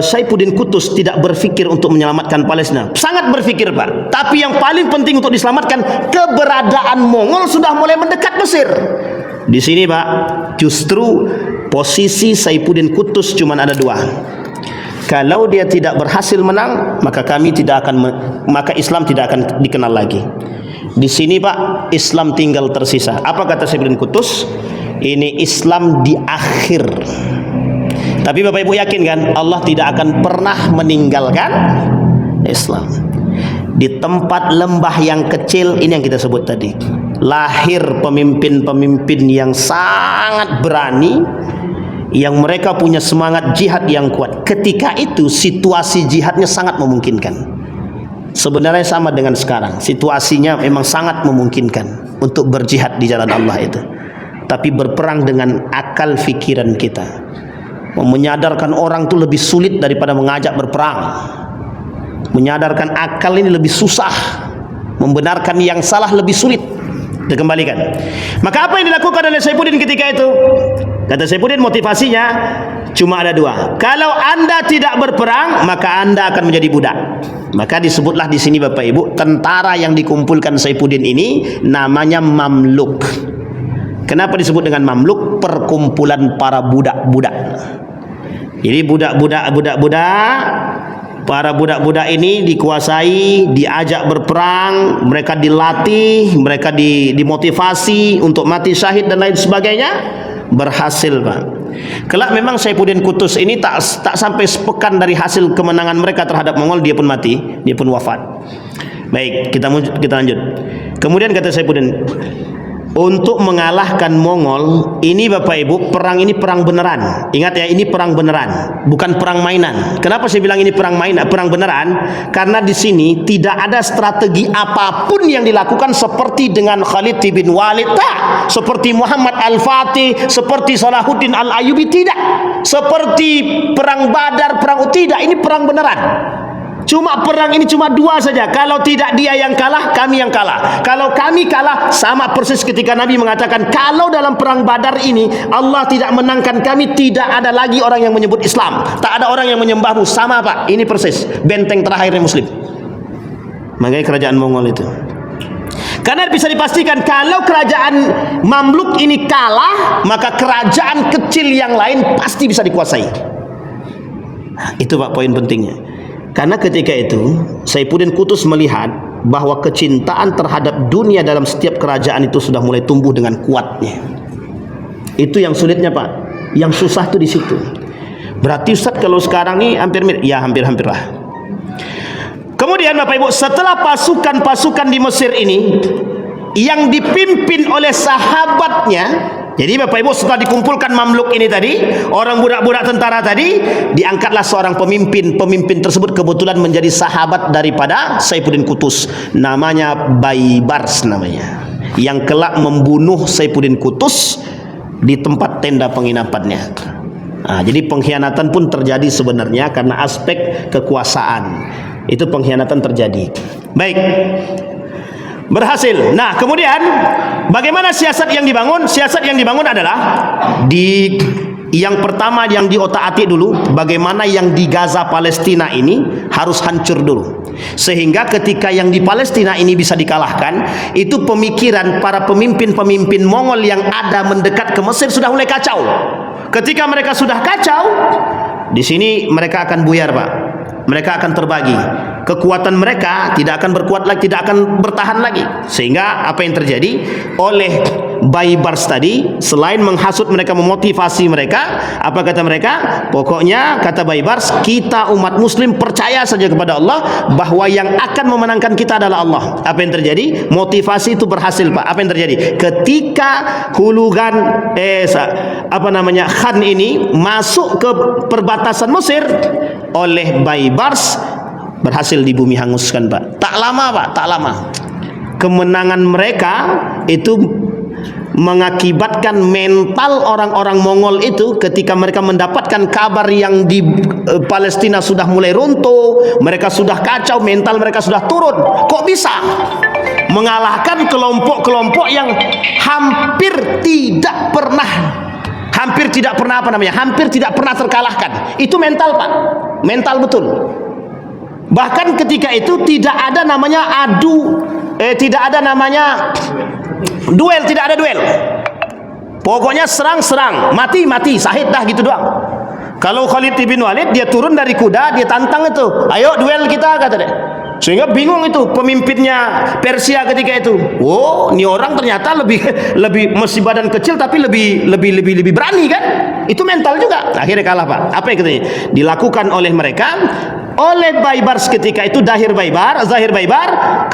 Saifuddin Qutuz tidak berpikir untuk menyelamatkan Palestina? Sangat berpikir Pak. Tapi yang paling penting untuk diselamatkan, keberadaan Mongol sudah mulai mendekat Mesir. Di sini Pak, justru posisi Saifuddin Qutuz cuma ada dua. Kalau dia tidak berhasil menang, maka maka Islam tidak akan dikenal lagi. Di sini Pak, Islam tinggal tersisa. Apa kata Saifuddin Qutuz? Ini Islam di akhir. Tapi Bapak Ibu yakin kan, Allah tidak akan pernah meninggalkan Islam. di tempat lembah yang kecil ini yang kita sebut tadi, lahir pemimpin-pemimpin yang sangat berani, yang mereka punya semangat jihad yang kuat. Ketika itu situasi jihadnya sangat memungkinkan. Sebenarnya sama dengan sekarang, situasinya memang sangat memungkinkan untuk berjihad di jalan Allah itu. Tapi berperang dengan akal fikiran kita. Menyadarkan orang itu lebih sulit daripada mengajak berperang. Menyadarkan akal ini lebih susah. Membenarkan yang salah lebih sulit. Dikembalikan. Maka apa yang dilakukan oleh Saifuddin ketika itu? Kata Saifuddin, motivasinya cuma ada dua. Kalau anda tidak berperang, maka anda akan menjadi budak. Maka disebutlah di sini Bapak Ibu, tentara yang dikumpulkan Saifuddin ini namanya Mamluk. Kenapa disebut dengan Mamluk? Perkumpulan para budak-budak. Jadi para budak-budak ini dikuasai, diajak berperang, mereka dilatih, mereka dimotivasi untuk mati syahid dan lain sebagainya. Berhasil, Pak. Kelak memang Saifuddin Qutuz ini tak sampai sepekan dari hasil kemenangan mereka terhadap Mongol, dia pun mati, dia pun wafat. Baik, kita lanjut. Kemudian kata Saifuddin, untuk mengalahkan Mongol ini Bapak Ibu, perang ini perang beneran. Ingat ya, ini perang beneran, bukan perang mainan. Kenapa saya bilang ini perang mainan, perang beneran? Karena di sini tidak ada strategi apapun yang dilakukan seperti dengan Khalid bin Walid, tak. Seperti Muhammad Al-Fatih, seperti Salahuddin Al-Ayyubi, tidak. Seperti perang Badar, perang tidak. Ini perang beneran. Cuma perang ini cuma dua saja. Kalau tidak dia yang kalah, kami yang kalah. Kalau kami kalah, sama persis ketika Nabi mengatakan, kalau dalam perang Badar ini Allah tidak menangkan kami, tidak ada lagi orang yang menyebut Islam, tak ada orang yang menyembahmu. Sama Pak, ini persis benteng terakhirnya Muslim. Makanya kerajaan Mongol itu, karena bisa dipastikan kalau kerajaan Mamluk ini kalah, maka kerajaan kecil yang lain pasti bisa dikuasai. Itu Pak poin pentingnya. Karena ketika itu Saifuddin Qutuz melihat bahwa kecintaan terhadap dunia dalam setiap kerajaan itu sudah mulai tumbuh dengan kuatnya. Itu yang sulitnya Pak. Yang susah itu di situ. Berarti Ustaz kalau sekarang ini hampir lah. Kemudian Bapak Ibu, setelah pasukan-pasukan di Mesir ini yang dipimpin oleh sahabatnya, jadi Bapak Ibu setelah dikumpulkan Mamluk ini tadi, orang budak-budak tentara tadi, diangkatlah seorang pemimpin. Pemimpin tersebut kebetulan menjadi sahabat daripada Saifuddin Qutuz, namanya Baibars namanya, yang kelak membunuh Saifuddin Qutuz di tempat tenda penginapannya. Nah, jadi pengkhianatan pun terjadi sebenarnya karena aspek kekuasaan. Itu pengkhianatan terjadi. Baik, berhasil. Nah, kemudian bagaimana siasat yang dibangun? Siasat yang dibangun adalah yang pertama yang diotak-atik dulu, bagaimana yang di Gaza Palestina ini harus hancur dulu. Sehingga ketika yang di Palestina ini bisa dikalahkan, itu pemikiran para pemimpin-pemimpin Mongol yang ada mendekat ke Mesir sudah mulai kacau. Ketika mereka sudah kacau, di sini mereka akan buyar, Pak. Mereka akan terbagi. Kekuatan mereka tidak akan berkuat lagi, tidak akan bertahan lagi. Sehingga apa yang terjadi? Oleh Baibars tadi, selain menghasut mereka, memotivasi mereka, apa kata mereka? Pokoknya kata Baibars, kita umat muslim percaya saja kepada Allah bahwa yang akan memenangkan kita adalah Allah. Apa yang terjadi? Motivasi itu berhasil, Pak. Apa yang terjadi? Ketika hulugan Khan ini masuk ke perbatasan Mesir, oleh Baibars berhasil di bumi hanguskan, Pak. Tak lama, Pak, tak lama. Kemenangan mereka itu mengakibatkan mental orang-orang Mongol itu ketika mereka mendapatkan kabar yang di Palestina sudah mulai runtuh, mereka sudah kacau, mental mereka sudah turun. Kok bisa mengalahkan kelompok-kelompok yang hampir tidak pernah hampir tidak pernah terkalahkan? Itu mental, Pak. Mental betul. Bahkan ketika itu tidak ada namanya tidak ada namanya duel, tidak ada duel. Pokoknya serang, mati, sahid dah gitu doang. Kalau Khalid bin Walid, dia turun dari kuda, dia tantang itu, ayo duel kita, kata dia. Sehingga bingung itu pemimpinnya Persia ketika itu. Oh, ini orang ternyata lebih masih badan kecil tapi lebih berani kan? Itu mental juga. Akhirnya kalah, Pak. Apa yang katanya dilakukan oleh mereka? oleh Baibars ketika itu, Zahir Baibar,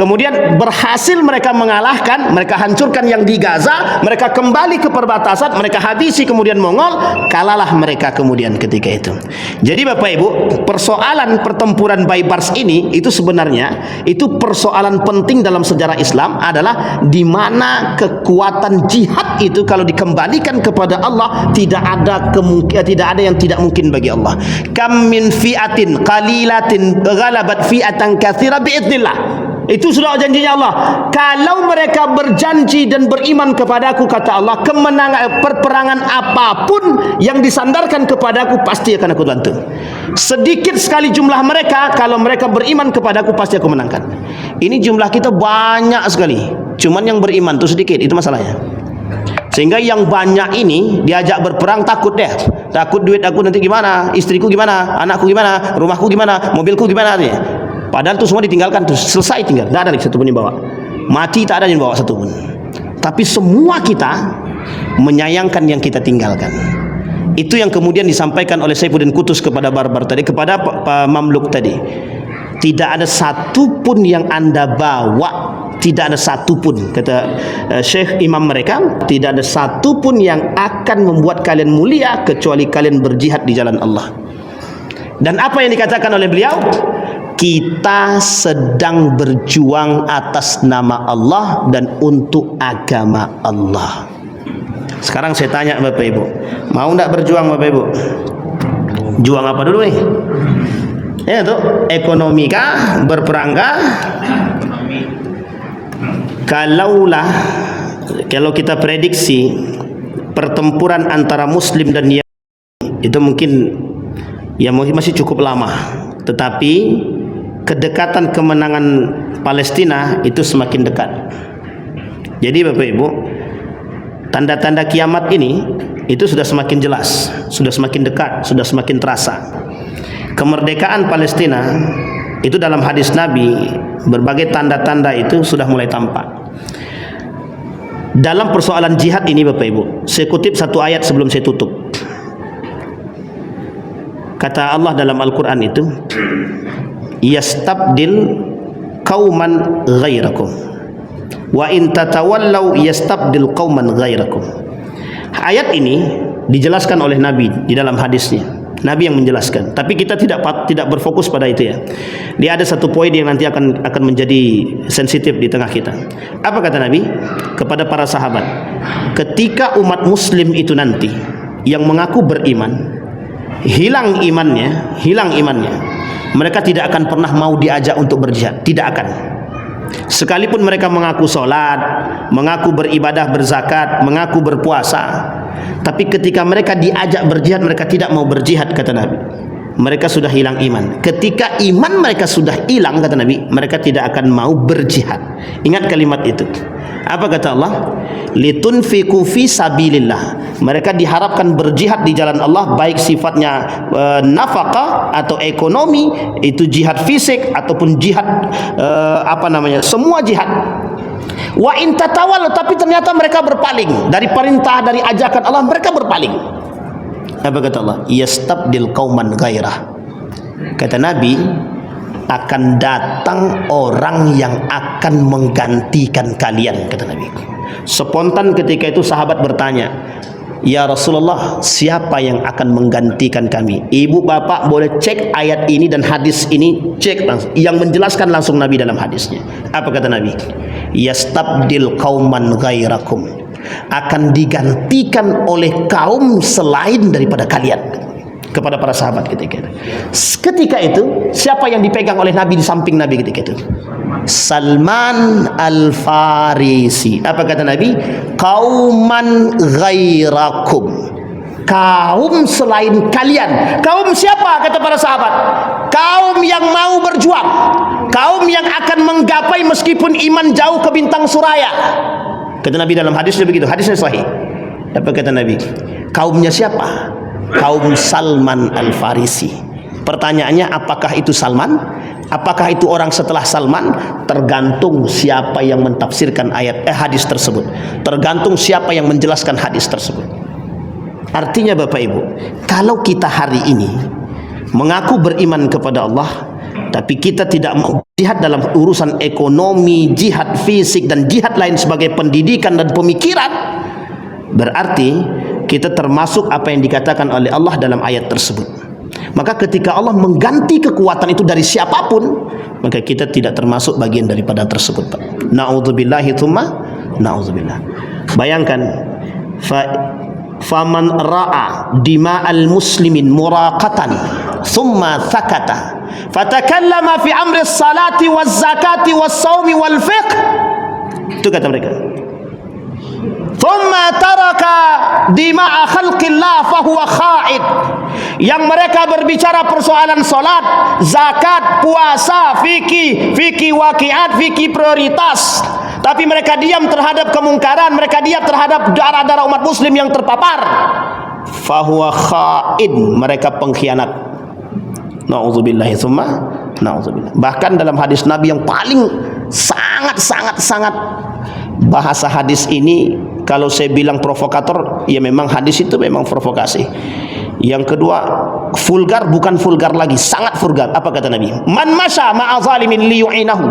kemudian berhasil mereka mengalahkan, mereka hancurkan yang di Gaza, mereka kembali ke perbatasan, mereka habisi kemudian Mongol, kalahlah mereka kemudian ketika itu. Jadi Bapak Ibu, persoalan pertempuran Baibars ini itu sebenarnya itu persoalan penting dalam sejarah Islam, adalah di mana kekuatan jihad itu kalau dikembalikan kepada Allah tidak ada yang tidak mungkin bagi Allah. Kam min fi'atin qalilatin ghalabat fi'atan katsira biidznillah. Itu sudah janjinya Allah. Kalau mereka berjanji dan beriman kepadaku, kata Allah, kemenangan perperangan apapun yang disandarkan kepadaku pasti akan aku bantu. Sedikit sekali jumlah mereka, kalau mereka beriman kepadaku pasti aku menangkan. Ini jumlah kita banyak sekali, cuman yang beriman itu sedikit, itu masalahnya. Sehingga yang banyak ini diajak berperang takut deh. Takut duit aku nanti gimana, istriku gimana, anakku gimana, rumahku gimana, mobilku gimana nih. Padahal itu semua ditinggalkan, tuh selesai tinggal, tidak ada lagi satu pun yang bawa. Mati tak ada yang bawa satu pun. Tapi semua kita menyayangkan yang kita tinggalkan. Itu yang kemudian disampaikan oleh Saifuddin Qutuz kepada Barbar tadi, kepada Mamluk tadi. Tidak ada satu pun yang anda bawa, tidak ada satu pun, kata Syekh Imam mereka, tidak ada satu pun yang akan membuat kalian mulia kecuali kalian berjihad di jalan Allah. Dan apa yang dikatakan oleh beliau? Kita sedang berjuang atas nama Allah dan untuk agama Allah. Sekarang saya tanya Bapak Ibu, mau tidak berjuang Bapak Ibu? Juang apa dulu nih? Ya tuh, ekonomi kah? Berperang kah? Kalau kita prediksi pertempuran antara Muslim dan Yahudi itu mungkin masih cukup lama, tetapi kedekatan kemenangan Palestina itu semakin dekat. Jadi Bapak Ibu, tanda-tanda kiamat ini itu sudah semakin jelas, sudah semakin dekat, sudah semakin terasa. Kemerdekaan Palestina itu dalam hadis Nabi, berbagai tanda-tanda itu sudah mulai tampak. Dalam persoalan jihad ini Bapak Ibu, saya kutip satu ayat sebelum saya tutup. Kata Allah dalam Al-Quran itu, yastabdil qauman ghairakum wa in tatawallaw yastabdil qauman ghairakum. Ayat ini dijelaskan oleh Nabi di dalam hadisnya. Nabi yang menjelaskan, tapi kita tidak berfokus pada itu ya. Dia ada satu poin yang nanti akan menjadi sensitif di tengah kita. Apa kata Nabi kepada para sahabat? Ketika umat Muslim itu nanti yang mengaku beriman hilang imannya, mereka tidak akan pernah mau diajak untuk berjihad, tidak akan. Sekalipun mereka mengaku sholat, mengaku beribadah, berzakat, mengaku berpuasa, tapi ketika mereka diajak berjihad, mereka tidak mau berjihad, kata Nabi. Mereka sudah hilang iman. Ketika iman mereka sudah hilang, kata Nabi, mereka tidak akan mau berjihad. Ingat kalimat itu. Apa kata Allah? Litunfiqu fi sabilillah. Mereka diharapkan berjihad di jalan Allah, baik sifatnya nafkah atau ekonomi, itu jihad fisik ataupun jihad semua jihad. Wa in tatawallu, tapi ternyata mereka berpaling dari perintah, dari ajakan Allah, mereka berpaling. Apa kata Allah? Yastabdil qauman ghairah. Kata Nabi, akan datang orang yang akan menggantikan kalian, kata Nabi. Spontan ketika itu sahabat bertanya, ya Rasulullah, siapa yang akan menggantikan kami? Ibu bapak boleh cek ayat ini dan hadis ini, cek langsung. Yang menjelaskan langsung Nabi dalam hadisnya. Apa kata Nabi? Yastabdil qauman ghairakum, akan digantikan oleh kaum selain daripada kalian. Kepada para sahabat ketika itu, siapa yang dipegang oleh Nabi di samping Nabi ketika itu? Salman Al-Farisi. Apa kata Nabi? Qauman ghairakum, kaum selain kalian. Kaum siapa? Kata para sahabat, kaum yang mau berjuang, kaum yang akan menggapai meskipun iman jauh ke bintang suraya. Kata Nabi dalam hadisnya begitu, hadisnya sahih. Apa kata Nabi? Kaumnya siapa? Kaum Salman Al-Farisi. Pertanyaannya, apakah itu Salman? Apakah itu orang setelah Salman? Tergantung siapa yang mentafsirkan hadis tersebut. Tergantung siapa yang menjelaskan hadis tersebut. Artinya Bapak Ibu, kalau kita hari ini mengaku beriman kepada Allah, Tapi kita tidak mau jihad dalam urusan ekonomi, jihad fisik dan jihad lain sebagai pendidikan dan pemikiran, berarti kita termasuk apa yang dikatakan oleh Allah dalam ayat tersebut. Maka ketika Allah mengganti kekuatan itu dari siapapun, maka kita tidak termasuk bagian daripada tersebut, Pak. Na'udzubillahi tsumma na'udzubillah. Bayangkan, faman ra'a dima'al muslimin muraqatan thumma sakata fatakallama fi amri salati waz zakati was saumi wal fiqh, itu kata mereka, thumma taraka dima'a khalqillah fahuwa kha'id. Yang mereka berbicara persoalan salat, zakat, puasa, fikih waqiat, fikih prioritas, tapi mereka diam terhadap kemungkaran, mereka diam terhadap darah-darah umat muslim yang terpapar, fahuwa kha'id, mereka pengkhianat. Na'udzubillahi tsumma na'udzubillah. Bahkan dalam hadis Nabi yang paling sangat bahasa hadis ini, kalau saya bilang provokator, ya memang hadis itu memang provokasi. Yang kedua, vulgar, bukan vulgar lagi, sangat vulgar. Apa kata Nabi? Man masya ma'a zalimin liyu'inahu.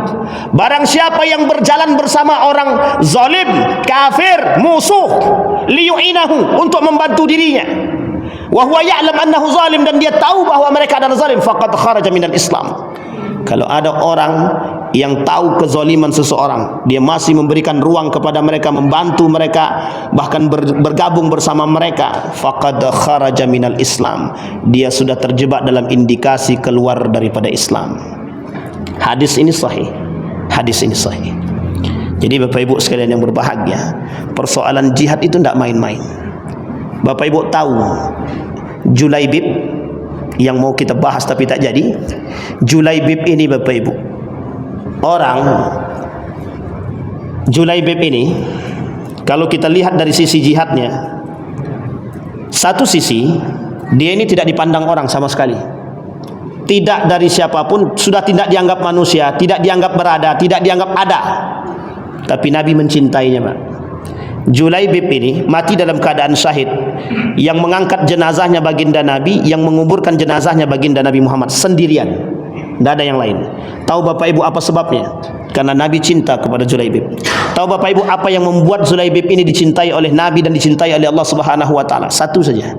Barang siapa yang berjalan bersama orang zalim, kafir, musuh, liyu'inahu, untuk membantu dirinya, wa huwa ya'lam annahu zalim, dan dia tahu bahwa mereka adalah zalim, faqad kharaja minal Islam. Kalau ada orang yang tahu kezaliman seseorang, dia masih memberikan ruang kepada mereka, membantu mereka, bahkan bergabung bersama mereka, faqad kharaja minal Islam, dia sudah terjebak dalam indikasi keluar daripada Islam. Hadis ini sahih. Hadis ini sahih. Jadi Bapak Ibu sekalian yang berbahagia, persoalan jihad itu tidak main-main. Bapak Ibu tahu Julaibib yang mau kita bahas tapi tak jadi. Julaibib ini, Bapak Ibu, orang Julaibib ini, kalau kita lihat dari sisi jihadnya, satu sisi dia ini tidak dipandang orang sama sekali, tidak dari siapapun, sudah tidak dianggap manusia, tidak dianggap berada, tidak dianggap ada, tapi Nabi mencintainya, Pak. Julaibib ini mati dalam keadaan syahid. Yang mengangkat jenazahnya baginda Nabi, yang menguburkan jenazahnya baginda Nabi Muhammad sendirian, tidak ada yang lain. Tahu Bapak Ibu apa sebabnya? Karena Nabi cinta kepada Julaibib. Tahu Bapak Ibu apa yang membuat Julaibib ini dicintai oleh Nabi dan dicintai oleh Allah Subhanahu wa taala? Satu saja.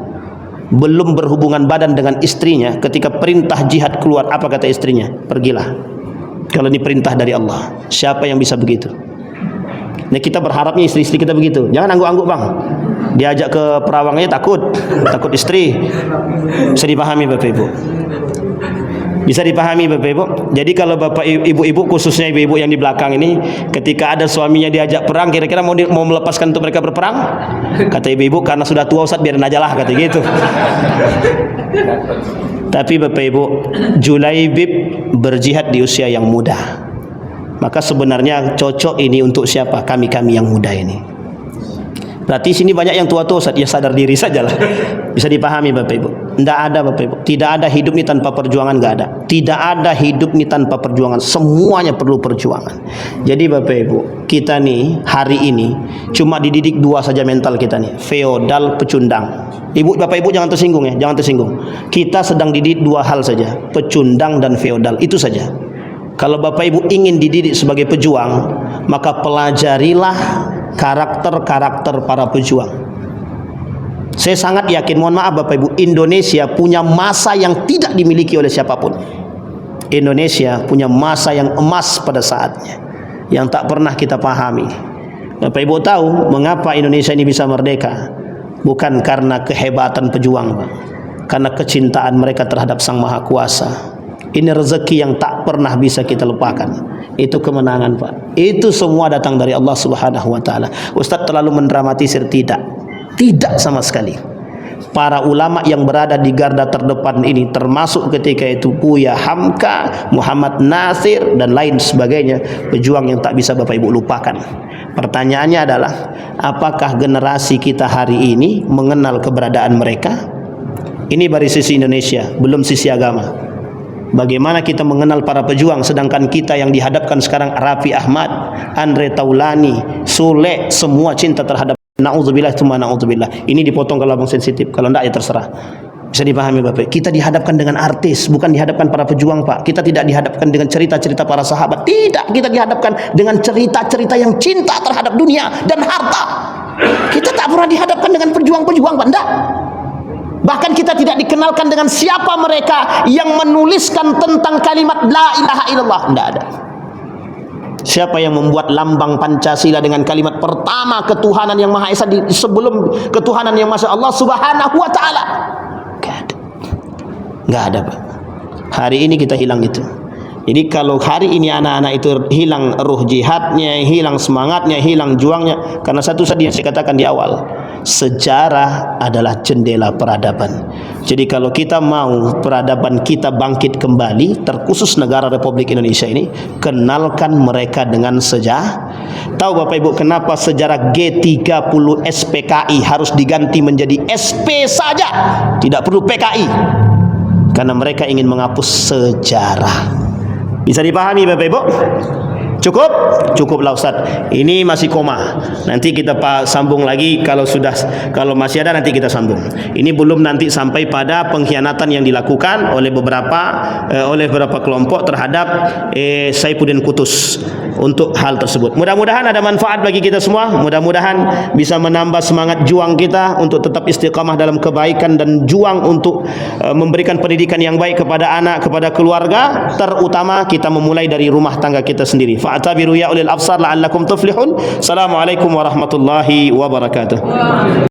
Belum berhubungan badan dengan istrinya, ketika perintah jihad keluar, apa kata istrinya? Pergilah. Kalau ini perintah dari Allah. Siapa yang bisa begitu? Nah, kita berharapnya istri-istri kita begitu. Jangan angguk-angguk, Bang. Diajak ke perawangnya takut istri. Bisa dipahami Bapak Ibu. Bisa dipahami Bapak Ibu. Jadi kalau Bapak Ibu-ibu, khususnya ibu-ibu yang di belakang ini, ketika ada suaminya diajak perang, kira-kira mau melepaskan untuk mereka berperang? Kata ibu-ibu, karena sudah tua Ustaz, biarin aja lah, kata gitu. Tapi Bapak Ibu, Julaibib berjihad di usia yang muda. Maka sebenarnya cocok ini untuk siapa? Kami-kami yang muda ini. Berarti sini banyak yang tua-tua, Ustaz. Ya sadar diri sajalah. Bisa dipahami Bapak Ibu. Tidak ada Bapak Ibu. Tidak ada hidup ini tanpa perjuangan, enggak ada. Tidak ada hidup ini tanpa perjuangan. Semuanya perlu perjuangan. Jadi Bapak Ibu, kita nih hari ini cuma dididik dua saja mental kita nih, feodal, pecundang. Ibu, Bapak Ibu jangan tersinggung ya, jangan tersinggung. Kita sedang dididik dua hal saja, pecundang dan feodal. Itu saja. Kalau Bapak Ibu ingin dididik sebagai pejuang, maka pelajarilah karakter-karakter para pejuang. Saya sangat yakin, mohon maaf Bapak Ibu, Indonesia punya masa yang tidak dimiliki oleh siapapun. Indonesia punya masa yang emas pada saatnya, yang tak pernah kita pahami. Bapak Ibu tahu mengapa Indonesia ini bisa merdeka? Bukan karena kehebatan pejuang, Pak. Karena kecintaan mereka terhadap Sang Maha Kuasa. Ini rezeki yang tak pernah bisa kita lupakan. Itu kemenangan, Pak. Itu semua datang dari Allah Subhanahu wa taala. Ustaz terlalu mendramatisir? Tidak. Tidak sama sekali. Para ulama yang berada di garda terdepan ini, termasuk ketika itu Buya Hamka, Muhammad Nasir dan lain sebagainya, pejuang yang tak bisa Bapak Ibu lupakan. Pertanyaannya adalah, apakah generasi kita hari ini mengenal keberadaan mereka? Ini dari sisi Indonesia, belum sisi agama. Bagaimana kita mengenal para pejuang, sedangkan kita yang dihadapkan sekarang Raffi Ahmad, Andre Taulani, Sule, semua cinta terhadap, na'udzubillah tsumma na'udzubillah. Ini dipotong kalau abang sensitif, kalau enggak ya terserah. Bisa dipahami Bapak? Kita dihadapkan dengan artis, bukan dihadapkan para pejuang Pak. Kita tidak dihadapkan dengan cerita-cerita para sahabat. Tidak, kita dihadapkan dengan cerita-cerita yang cinta terhadap dunia dan harta. Kita tak pernah dihadapkan dengan pejuang-pejuang Pak. Tidak. Bahkan kita tidak dikenalkan dengan siapa mereka yang menuliskan tentang kalimat la ilaha illallah. Tidak ada. Siapa yang membuat lambang Pancasila dengan kalimat pertama ketuhanan yang Maha Esa sebelum ketuhanan yang Masya Allah Subhanahu wa ta'ala? Nggak ada Pak. Hari ini kita hilang itu. Jadi kalau hari ini anak-anak itu hilang ruh jihadnya, hilang semangatnya, hilang juangnya, karena satu tadi yang saya katakan di awal, sejarah adalah jendela peradaban. Jadi kalau kita mau peradaban kita bangkit kembali, terkhusus negara Republik Indonesia ini, kenalkan mereka dengan sejarah. Tahu Bapak Ibu kenapa sejarah G30 SPKI harus diganti menjadi SP saja, tidak perlu PKI? Karena mereka ingin menghapus sejarah. Bisa dipahami Bapak Ibu? Cukup? Cukuplah Ustaz. Ini masih koma. Nanti kita sambung lagi kalau masih ada nanti kita sambung. Ini belum nanti sampai pada pengkhianatan yang dilakukan oleh beberapa kelompok terhadap Saifuddin Qutuz untuk hal tersebut. Mudah-mudahan ada manfaat bagi kita semua. Mudah-mudahan bisa menambah semangat juang kita untuk tetap istiqamah dalam kebaikan dan juang untuk memberikan pendidikan yang baik kepada anak, kepada keluarga. Terutama kita memulai dari rumah tangga kita sendiri. Fa'tabiru ya ulil absar la'allakum tuflihun. Assalamualaikum warahmatullahi wabarakatuh.